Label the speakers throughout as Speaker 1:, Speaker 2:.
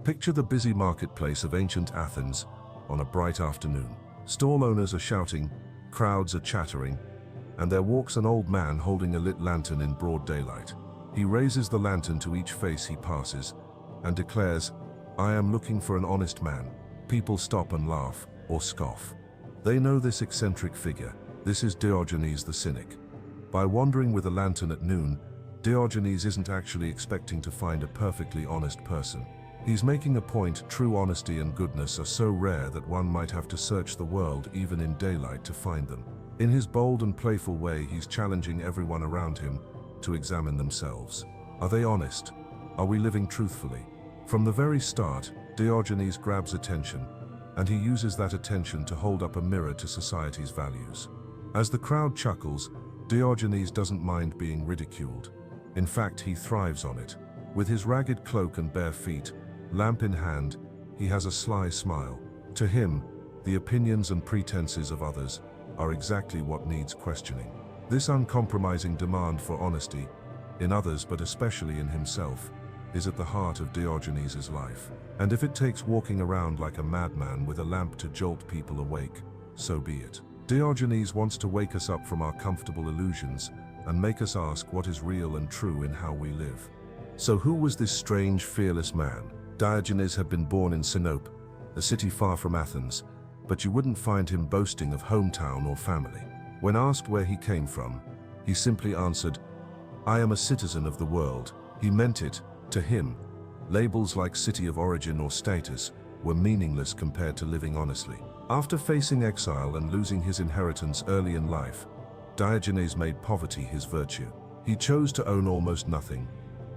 Speaker 1: Picture the busy marketplace of ancient Athens on a bright afternoon. Stall owners are shouting, crowds are chattering, and there walks an old man holding a lit lantern in broad daylight. He raises the lantern to each face he passes and declares, "I am looking for an honest man." People stop and laugh or scoff. They know this eccentric figure. This is Diogenes the Cynic. By wandering with a lantern at noon, Diogenes isn't actually expecting to find a perfectly honest person. He's making a point. True honesty and goodness are so rare that one might have to search the world even in daylight to find them. In his bold and playful way, he's challenging everyone around him to examine themselves. Are they honest? Are we living truthfully? From the very start, Diogenes grabs attention, and he uses that attention to hold up a mirror to society's values. As the crowd chuckles, Diogenes doesn't mind being ridiculed. In fact, he thrives on it. With his ragged cloak and bare feet, lamp in hand, he has a sly smile. To him, the opinions and pretenses of others are exactly what needs questioning. This uncompromising demand for honesty, in others but especially in himself, is at the heart of Diogenes' life. And if it takes walking around like a madman with a lamp to jolt people awake, so be it. Diogenes wants to wake us up from our comfortable illusions and make us ask what is real and true in how we live. So who was this strange, fearless man? Diogenes had been born in Sinope, a city far from Athens, but you wouldn't find him boasting of hometown or family. When asked where he came from, he simply answered, "I am a citizen of the world." He meant it. To him, labels like city of origin or status were meaningless compared to living honestly. After facing exile and losing his inheritance early in life, Diogenes made poverty his virtue. He chose to own almost nothing,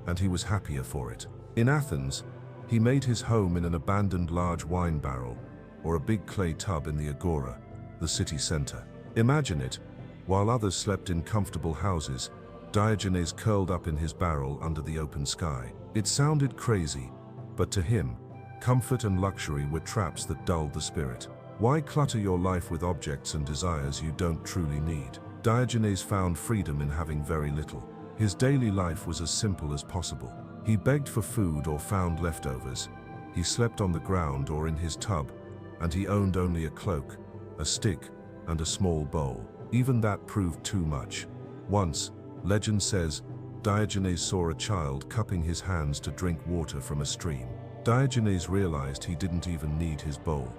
Speaker 1: and he was happier for it. In Athens, he made his home in an abandoned large wine barrel, or a big clay tub in the agora, the city center. Imagine it, while others slept in comfortable houses, Diogenes curled up in his barrel under the open sky. It sounded crazy, but to him, comfort and luxury were traps that dulled the spirit. Why clutter your life with objects and desires you don't truly need? Diogenes found freedom in having very little. His daily life was as simple as possible. He begged for food or found leftovers. He slept on the ground or in his tub, and he owned only a cloak, a stick, and a small bowl. Even that proved too much. Once, legend says, Diogenes saw a child cupping his hands to drink water from a stream. Diogenes realized he didn't even need his bowl.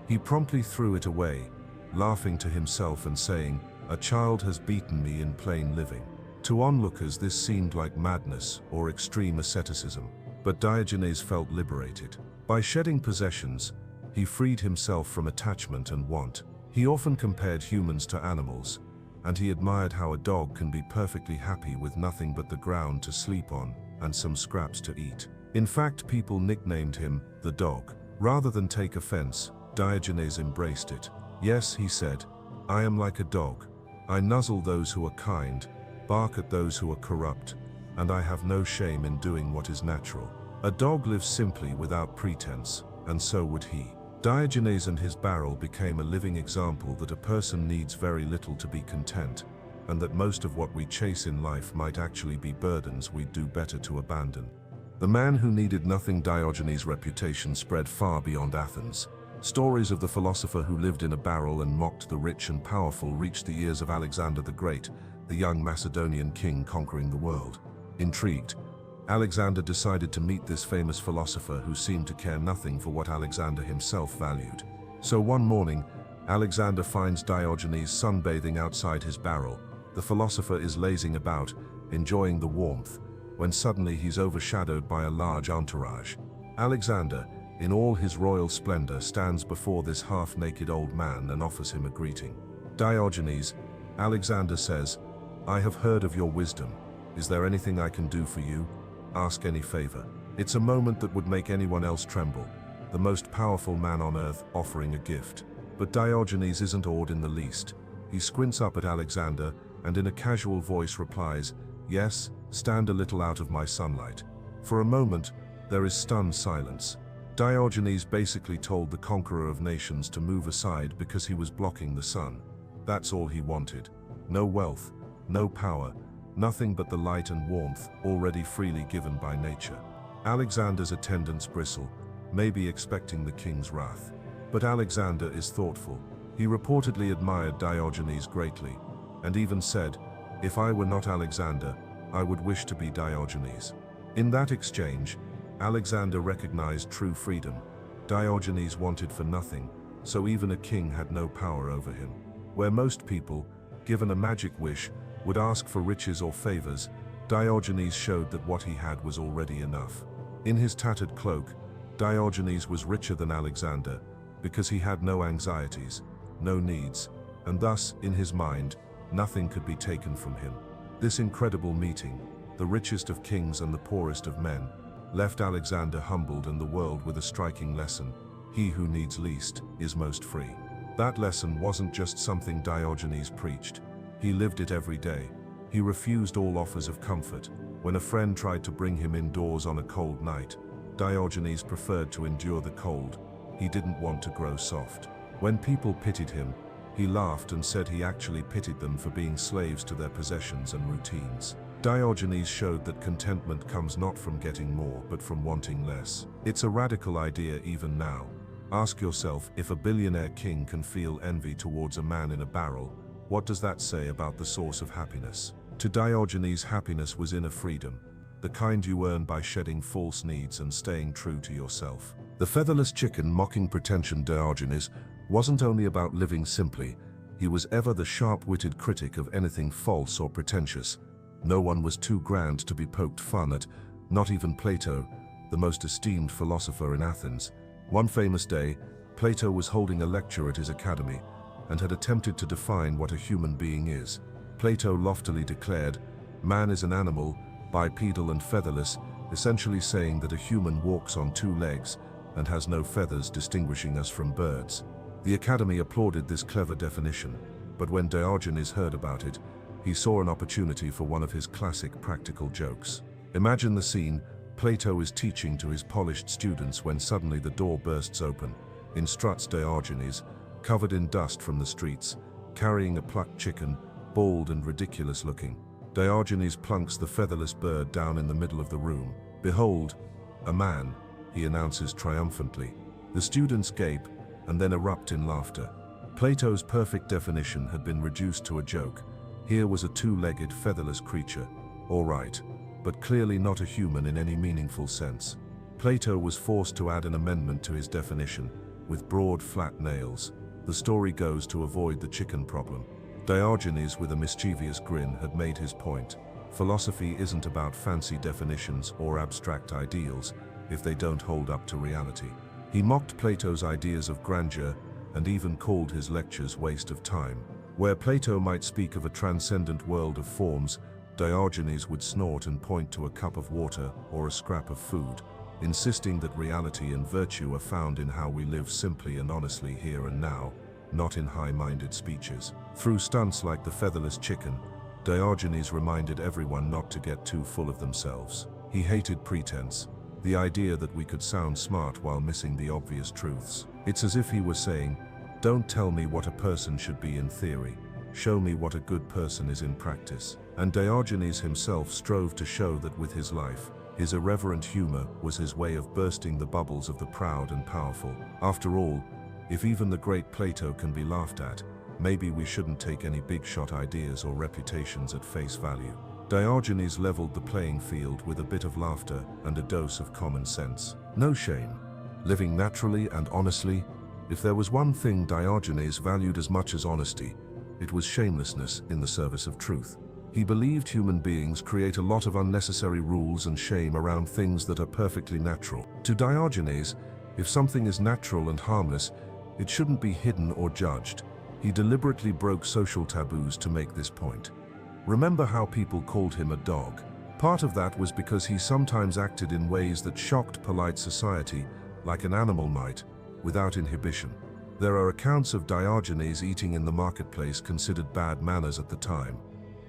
Speaker 1: He promptly threw it away, laughing to himself and saying, "A child has beaten me in plain living." To onlookers, this seemed like madness or extreme asceticism, but Diogenes felt liberated. By shedding possessions, he freed himself from attachment and want. He often compared humans to animals, and he admired how a dog can be perfectly happy with nothing but the ground to sleep on and some scraps to eat. In fact, people nicknamed him the dog. Rather than take offense, Diogenes embraced it. "Yes," he said, "I am like a dog. I nuzzle those who are kind, bark at those who are corrupt, and I have no shame in doing what is natural." A dog lives simply without pretense, and so would he. Diogenes and his barrel became a living example that a person needs very little to be content, and that most of what we chase in life might actually be burdens we'd do better to abandon. The man who needed nothing. Diogenes' reputation spread far beyond Athens. Stories of the philosopher who lived in a barrel and mocked the rich and powerful reached the ears of Alexander the Great, the young Macedonian king conquering the world. Intrigued, Alexander decided to meet this famous philosopher who seemed to care nothing for what Alexander himself valued. So one morning, Alexander finds Diogenes sunbathing outside his barrel. The philosopher is lazing about, enjoying the warmth, when suddenly he's overshadowed by a large entourage. Alexander, in all his royal splendor, stands before this half-naked old man and offers him a greeting. "Diogenes," Alexander says, "I have heard of your wisdom. Is there anything I can do for you? Ask any favor." It's a moment that would make anyone else tremble. The most powerful man on earth offering a gift. But Diogenes isn't awed in the least. He squints up at Alexander and in a casual voice replies, "Yes, stand a little out of my sunlight." For a moment, there is stunned silence. Diogenes basically told the conqueror of nations to move aside because he was blocking the sun. That's all he wanted. No wealth, no power, nothing but the light and warmth already freely given by nature. Alexander's attendants bristle, maybe expecting the king's wrath. But Alexander is thoughtful. He reportedly admired Diogenes greatly, and even said, "If I were not Alexander, I would wish to be Diogenes." In that exchange, Alexander recognized true freedom. Diogenes wanted for nothing, so even a king had no power over him. Where most people, given a magic wish, would ask for riches or favors, Diogenes showed that what he had was already enough. In his tattered cloak, Diogenes was richer than Alexander, because he had no anxieties, no needs, and thus, in his mind, nothing could be taken from him. This incredible meeting, the richest of kings and the poorest of men, left Alexander humbled and the world with a striking lesson: he who needs least is most free. That lesson wasn't just something Diogenes preached. He lived it every day. He refused all offers of comfort. When a friend tried to bring him indoors on a cold night, Diogenes preferred to endure the cold. He didn't want to grow soft. When people pitied him, he laughed and said he actually pitied them for being slaves to their possessions and routines. Diogenes showed that contentment comes not from getting more, but from wanting less. It's a radical idea even now. Ask yourself, if a billionaire king can feel envy towards a man in a barrel, what does that say about the source of happiness? To Diogenes, happiness was inner freedom, the kind you earn by shedding false needs and staying true to yourself. The featherless chicken mocking pretension Diogenes wasn't only about living simply, he was ever the sharp-witted critic of anything false or pretentious. No one was too grand to be poked fun at, not even Plato, the most esteemed philosopher in Athens. One famous day, Plato was holding a lecture at his academy and had attempted to define what a human being is. Plato loftily declared, "Man is an animal, bipedal and featherless," essentially saying that a human walks on two legs and has no feathers distinguishing us from birds. The academy applauded this clever definition, but when Diogenes heard about it, he saw an opportunity for one of his classic practical jokes. Imagine the scene: Plato is teaching to his polished students when suddenly the door bursts open. In struts Diogenes, covered in dust from the streets, carrying a plucked chicken, bald and ridiculous looking. Diogenes plunks the featherless bird down in the middle of the room. "Behold, a man," he announces triumphantly. The students gape and then erupt in laughter. Plato's perfect definition had been reduced to a joke. Here was a two-legged, featherless creature, all right, but clearly not a human in any meaningful sense. Plato was forced to add an amendment to his definition, with broad, flat nails. The story goes to avoid the chicken problem. Diogenes, with a mischievous grin, had made his point. Philosophy isn't about fancy definitions or abstract ideals if they don't hold up to reality. He mocked Plato's ideas of grandeur and even called his lectures waste of time. Where Plato might speak of a transcendent world of forms, Diogenes would snort and point to a cup of water or a scrap of food, insisting that reality and virtue are found in how we live simply and honestly here and now, not in high-minded speeches. Through stunts like the featherless chicken, Diogenes reminded everyone not to get too full of themselves. He hated pretense, the idea that we could sound smart while missing the obvious truths. It's as if he was saying, "Don't tell me what a person should be in theory. Show me what a good person is in practice." And Diogenes himself strove to show that with his life, his irreverent humor was his way of bursting the bubbles of the proud and powerful. After all, if even the great Plato can be laughed at, maybe we shouldn't take any big-shot ideas or reputations at face value. Diogenes leveled the playing field with a bit of laughter and a dose of common sense. No shame. Living naturally and honestly. If there was one thing Diogenes valued as much as honesty, it was shamelessness in the service of truth. He believed human beings create a lot of unnecessary rules and shame around things that are perfectly natural. To Diogenes, if something is natural and harmless, it shouldn't be hidden or judged. He deliberately broke social taboos to make this point. Remember how people called him a dog? Part of that was because he sometimes acted in ways that shocked polite society, like an animal might, without inhibition. There are accounts of Diogenes eating in the marketplace considered bad manners at the time,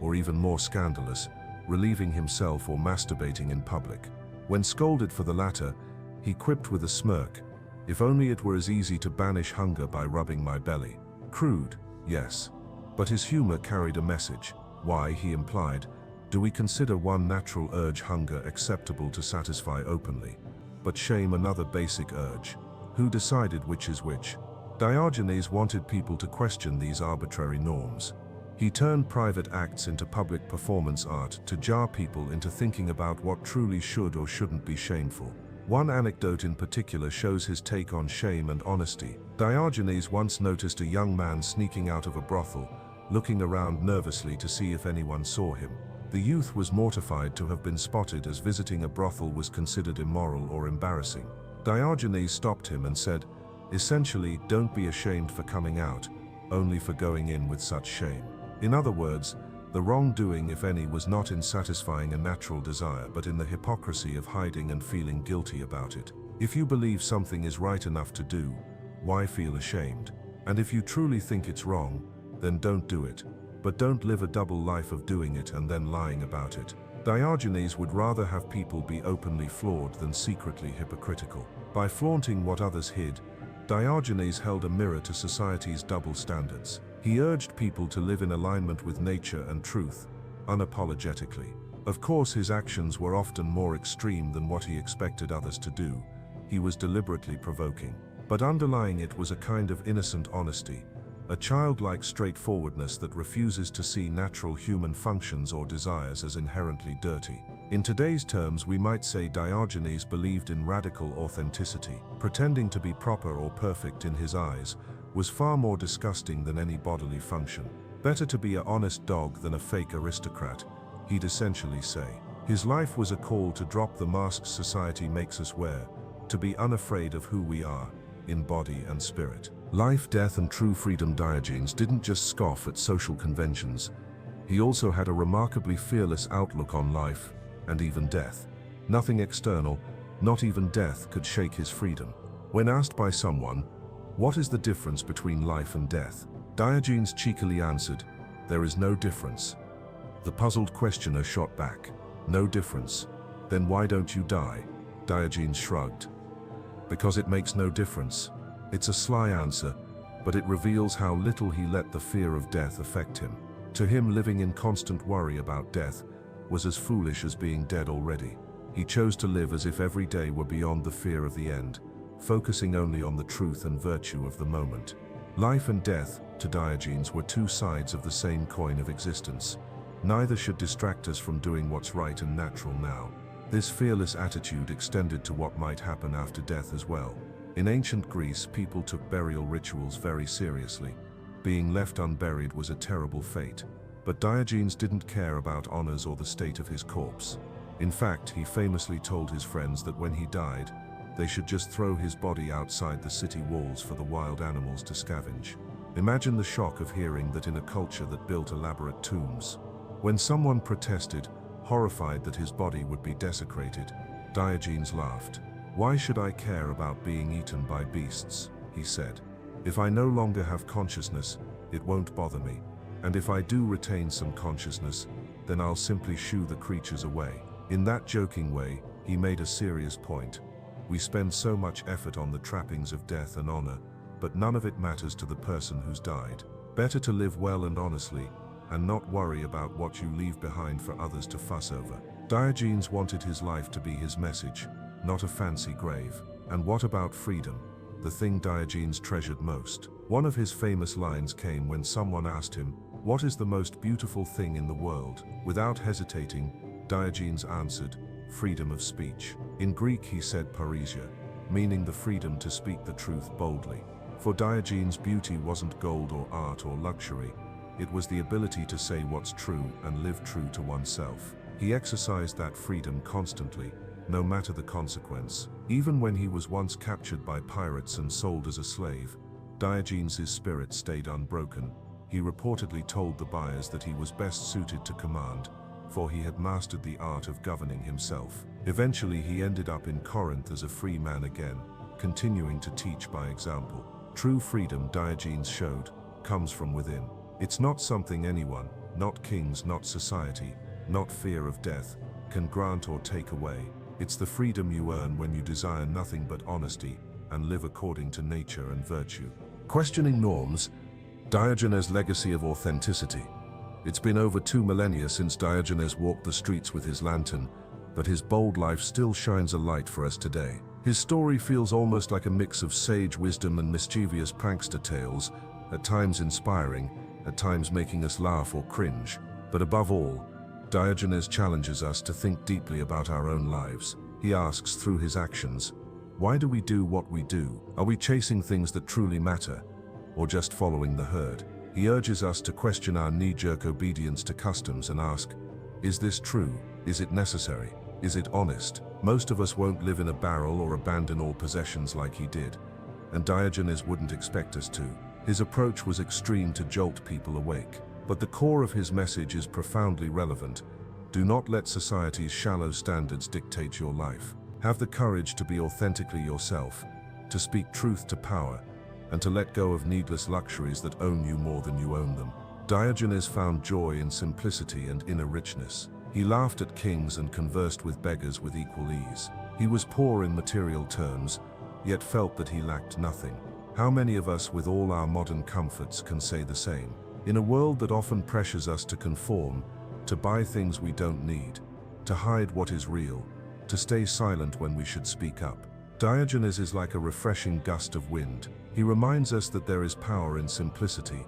Speaker 1: or even more scandalous, relieving himself or masturbating in public. When scolded for the latter, he quipped with a smirk, "If only it were as easy to banish hunger by rubbing my belly." Crude, yes, but his humor carried a message. Why, he implied, Do we consider one natural urge, hunger, acceptable to satisfy openly, but shame another basic urge? Who decided which is which? Diogenes wanted people to question these arbitrary norms. He turned private acts into public performance art to jar people into thinking about what truly should or shouldn't be shameful. One anecdote in particular shows his take on shame and honesty. Diogenes once noticed a young man sneaking out of a brothel, looking around nervously to see if anyone saw him. The youth was mortified to have been spotted, as visiting a brothel was considered immoral or embarrassing. Diogenes stopped him and said, essentially, don't be ashamed for coming out, only for going in with such shame. In other words, the wrongdoing, if any, was not in satisfying a natural desire, but in the hypocrisy of hiding and feeling guilty about it. If you believe something is right enough to do, why feel ashamed? And if you truly think it's wrong, then don't do it. But don't live a double life of doing it and then lying about it. Diogenes would rather have people be openly flawed than secretly hypocritical. By flaunting what others hid, Diogenes held a mirror to society's double standards. He urged people to live in alignment with nature and truth, unapologetically. Of course, his actions were often more extreme than what he expected others to do. He was deliberately provoking. But underlying it was a kind of innocent honesty, a childlike straightforwardness that refuses to see natural human functions or desires as inherently dirty. In today's terms, we might say Diogenes believed in radical authenticity. Pretending to be proper or perfect in his eyes was far more disgusting than any bodily function. Better to be an honest dog than a fake aristocrat, he'd essentially say. His life was a call to drop the masks society makes us wear, to be unafraid of who we are, in body and spirit. Life, death, and true freedom. Diogenes didn't just scoff at social conventions. He also had a remarkably fearless outlook on life, and even death. Nothing external, not even death, could shake his freedom. When asked by someone, what is the difference between life and death? Diogenes cheekily answered, there is no difference. The puzzled questioner shot back, no difference. Then why don't you die? Diogenes shrugged. Because it makes no difference. It's a sly answer, but it reveals how little he let the fear of death affect him. To him, living in constant worry about death was as foolish as being dead already. He chose to live as if every day were beyond the fear of the end, focusing only on the truth and virtue of the moment. Life and death, to Diogenes, were two sides of the same coin of existence. Neither should distract us from doing what's right and natural now. This fearless attitude extended to what might happen after death as well. In ancient Greece, people took burial rituals very seriously. Being left unburied was a terrible fate. But Diogenes didn't care about honors or the state of his corpse. In fact, he famously told his friends that when he died, they should just throw his body outside the city walls for the wild animals to scavenge. Imagine the shock of hearing that in a culture that built elaborate tombs. When someone protested, horrified that his body would be desecrated, Diogenes laughed. Why should I care about being eaten by beasts? He said. If I no longer have consciousness, it won't bother me. And if I do retain some consciousness, then I'll simply shoo the creatures away. In that joking way, he made a serious point. We spend so much effort on the trappings of death and honor, but none of it matters to the person who's died. Better to live well and honestly, and not worry about what you leave behind for others to fuss over. Diogenes wanted his life to be his message, not a fancy grave. And what about freedom? The thing Diogenes treasured most. One of his famous lines came when someone asked him, "What is the most beautiful thing in the world?" Without hesitating, Diogenes answered, "Freedom of speech." In Greek he said parrhesia, meaning the freedom to speak the truth boldly. For Diogenes, beauty wasn't gold or art or luxury. It was the ability to say what's true and live true to oneself. He exercised that freedom constantly, no matter the consequence. Even when he was once captured by pirates and sold as a slave, Diogenes' spirit stayed unbroken. He reportedly told the buyers that he was best suited to command, for he had mastered the art of governing himself. Eventually he ended up in Corinth as a free man again, continuing to teach by example. True freedom, Diogenes showed, comes from within. It's not something anyone, not kings, not society, not fear of death, can grant or take away. It's the freedom you earn when you desire nothing but honesty and live according to nature and virtue. Questioning norms, Diogenes' legacy of authenticity. It's been over 2 millennia since Diogenes walked the streets with his lantern, but his bold life still shines a light for us today. His story feels almost like a mix of sage wisdom and mischievous prankster tales, at times inspiring, at times making us laugh or cringe. But above all, Diogenes challenges us to think deeply about our own lives. He asks through his actions, why do we do what we do? Are we chasing things that truly matter, or just following the herd? He urges us to question our knee-jerk obedience to customs and ask, is this true? Is it necessary? Is it honest? Most of us won't live in a barrel or abandon all possessions like he did, and Diogenes wouldn't expect us to. His approach was extreme to jolt people awake, but the core of his message is profoundly relevant. Do not let society's shallow standards dictate your life. Have the courage to be authentically yourself, to speak truth to power, and to let go of needless luxuries that own you more than you own them. Diogenes found joy in simplicity and inner richness. He laughed at kings and conversed with beggars with equal ease. He was poor in material terms, yet felt that he lacked nothing. How many of us, with all our modern comforts, can say the same? In a world that often pressures us to conform, to buy things we don't need, to hide what is real, to stay silent when we should speak up, Diogenes is like a refreshing gust of wind. He reminds us that there is power in simplicity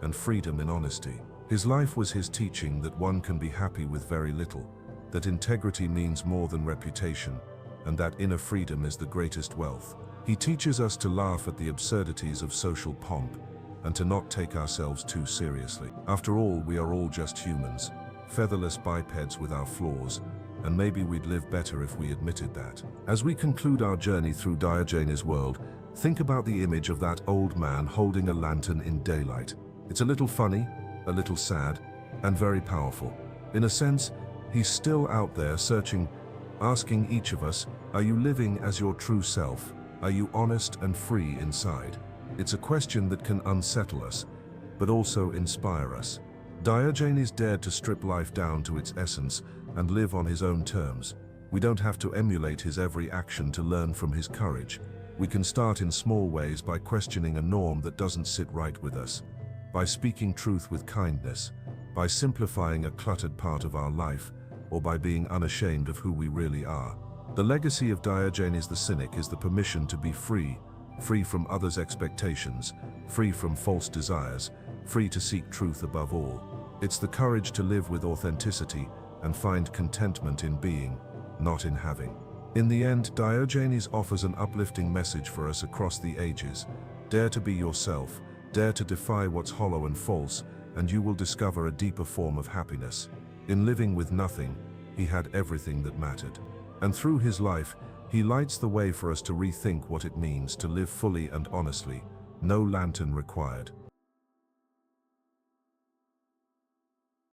Speaker 1: and freedom in honesty. His life was his teaching that one can be happy with very little, that integrity means more than reputation, and that inner freedom is the greatest wealth. He teaches us to laugh at the absurdities of social pomp and to not take ourselves too seriously. After all, we are all just humans, featherless bipeds with our flaws, and maybe we'd live better if we admitted that. As we conclude our journey through Diogenes' world, think about the image of that old man holding a lantern in daylight. It's a little funny, a little sad, and very powerful. In a sense, he's still out there searching, asking each of us, are you living as your true self? Are you honest and free inside? It's a question that can unsettle us, but also inspire us. Diogenes dared to strip life down to its essence and live on his own terms. We don't have to emulate his every action to learn from his courage. We can start in small ways by questioning a norm that doesn't sit right with us, by speaking truth with kindness, by simplifying a cluttered part of our life, or by being unashamed of who we really are. The legacy of Diogenes the Cynic is the permission to be free, free from others' expectations, free from false desires, free to seek truth above all. It's the courage to live with authenticity and find contentment in being, not in having. In the end, Diogenes offers an uplifting message for us across the ages. Dare to be yourself, dare to defy what's hollow and false, and you will discover a deeper form of happiness. In living with nothing, he had everything that mattered. And through his life, he lights the way for us to rethink what it means to live fully and honestly. No lantern required.